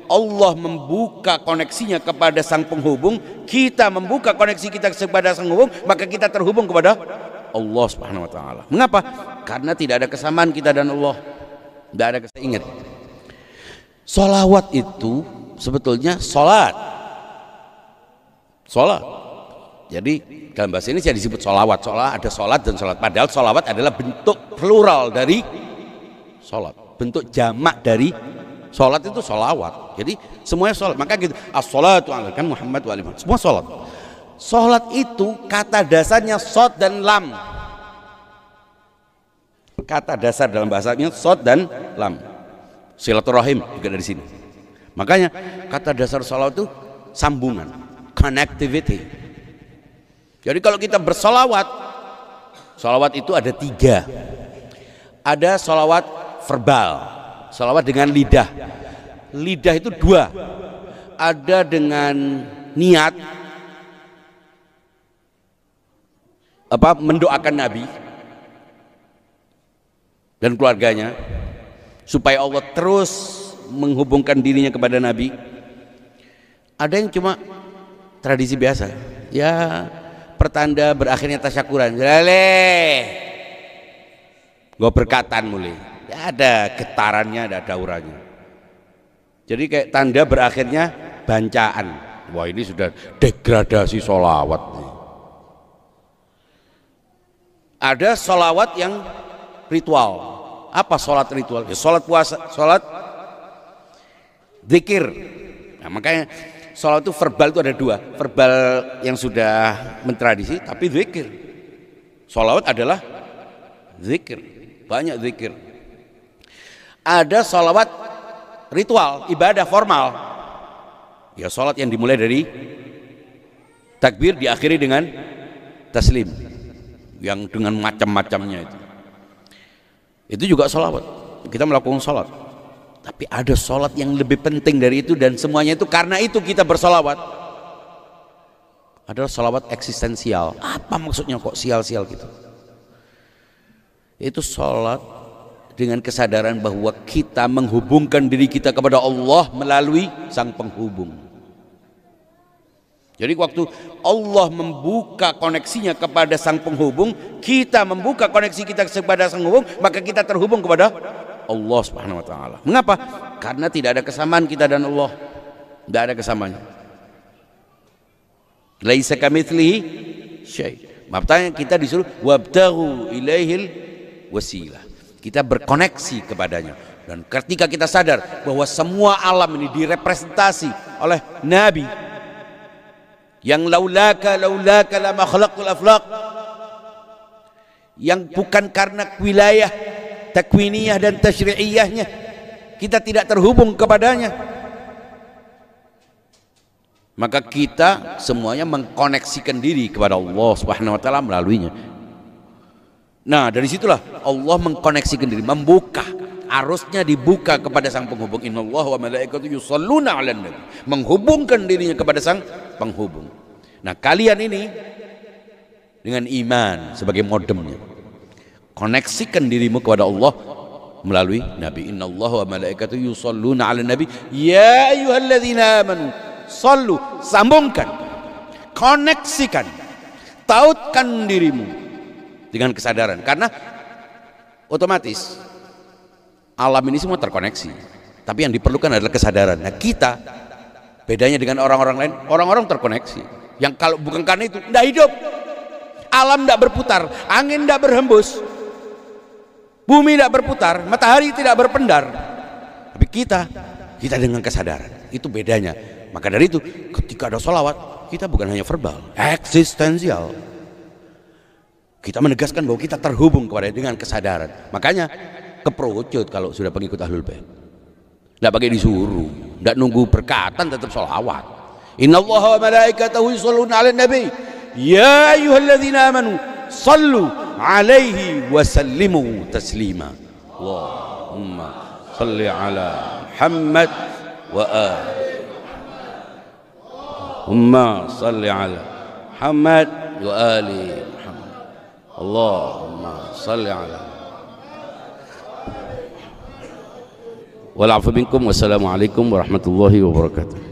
Allah membuka koneksinya kepada sang penghubung, kita membuka koneksi kita kepada sang penghubung, maka kita terhubung kepada Allah Subhanahu wa taala. Mengapa? Karena tidak ada kesamaan kita dan Allah. Tidak ada kesamaan. Ingat, sholawat itu sebetulnya sholat. Jadi dalam bahasa ini saya disebut sholawat. Ada sholat dan sholat. Padahal sholawat adalah bentuk plural dari sholat, bentuk jamak dari sholat itu sholawat. Jadi semuanya sholat. Maka gitu, as-sholatu ala kan Muhammad wa alihi, semua sholat. Sholat itu kata dasarnya shod dan lam. Kata dasar dalam bahasanya shod dan lam. Silaturahim juga dari sini. Makanya kata dasar sholat itu sambungan, connectivity. Jadi kalau kita bersolawat, solawat itu ada 3. Ada solawat verbal, solawat dengan lidah. Lidah itu 2. Ada dengan niat mendoakan Nabi dan keluarganya supaya Allah terus menghubungkan dirinya kepada Nabi. Ada yang cuma tradisi biasa, ya pertanda berakhirnya tasyakuran, gue berkatan mulai, ya ada getarannya, ada daurannya. Jadi kayak tanda berakhirnya bancaan. Wah, ini sudah degradasi sholawat. Ada sholawat yang ritual. Apa sholat ritual? Ya, sholat puasa, sholat zikir. Nah, makanya sholat itu verbal itu ada 2. Verbal yang sudah mentradisi, tapi zikir. Sholawat adalah zikir, banyak zikir. Ada sholawat ritual, ibadah formal. Ya, sholat yang dimulai dari takbir diakhiri dengan taslim, yang dengan macam-macamnya itu juga sholawat. Kita melakukan sholat. Tapi ada sholat yang lebih penting dari itu, dan semuanya itu karena itu kita bersolawat. Adalah sholawat eksistensial. Apa maksudnya kok sial-sial gitu? Itu sholat dengan kesadaran bahwa kita menghubungkan diri kita kepada Allah melalui sang penghubung. Jadi waktu Allah membuka koneksinya kepada sang penghubung, kita membuka koneksi kita kepada sang penghubung, maka kita terhubung kepada Allah Subhanahu wa taala. Mengapa? Karena tidak ada kesamaan kita dan Allah. Tidak ada kesamaan. Laisa kamitslihi syai'. Makanya kita disuruh wabtaghu ilaihil wasilah. Kita berkoneksi kepadanya. Dan ketika kita sadar bahwa semua alam ini direpresentasi oleh Nabi, yang laulaka lama khalaqul aflaq, yang bukan karena wilayah takwiniyah dan tasyri'iyahnya kita tidak terhubung kepadanya, maka kita semuanya mengkoneksikan diri kepada Allah Subhanahu wa taala melaluinya. Nah, dari situlah Allah mengkoneksikan diri, membuka, arusnya dibuka kepada sang penghubung. Innallaha wa malaikatahu yusholluna 'alan nabi, menghubungkan dirinya kepada sang penghubung. Nah, kalian ini dengan iman sebagai modemnya, koneksikan dirimu kepada Allah melalui Nabi. Innallaha wa malaikatahu yusholluna 'alan nabi ya ayyuhalladzina amanu shallu, sambungkan, koneksikan, tautkan dirimu dengan kesadaran, karena otomatis alam ini semua terkoneksi, tapi yang diperlukan adalah kesadaran. Nah, kita bedanya dengan orang-orang lain, orang-orang terkoneksi, yang kalau bukan karena itu tidak hidup. Alam tidak berputar, angin tidak berhembus, bumi tidak berputar, matahari tidak berpendar. Tapi kita dengan kesadaran, itu bedanya. Maka dari itu ketika ada sholawat, kita bukan hanya verbal, eksistensial. Kita menegaskan bahwa kita terhubung kepada dengan kesadaran. Makanya keperucut kalau sudah pengikut Ahlul Bait, tidak pakai disuruh, tidak nunggu berkatan, tetap sholawat. Innallaha wa malaikatahu yusholluna 'alan nabi ya ayyuhalladzina amanu shallu 'alaihi wa sallimu taslima. Allahumma shalli 'ala Muhammad wa ali Allahumma shalli 'ala Muhammad wa ali Muhammad. Allahumma shalli 'ala wal 'afwu minkum. Wassalamualaikum warahmatullahi wabarakatuh.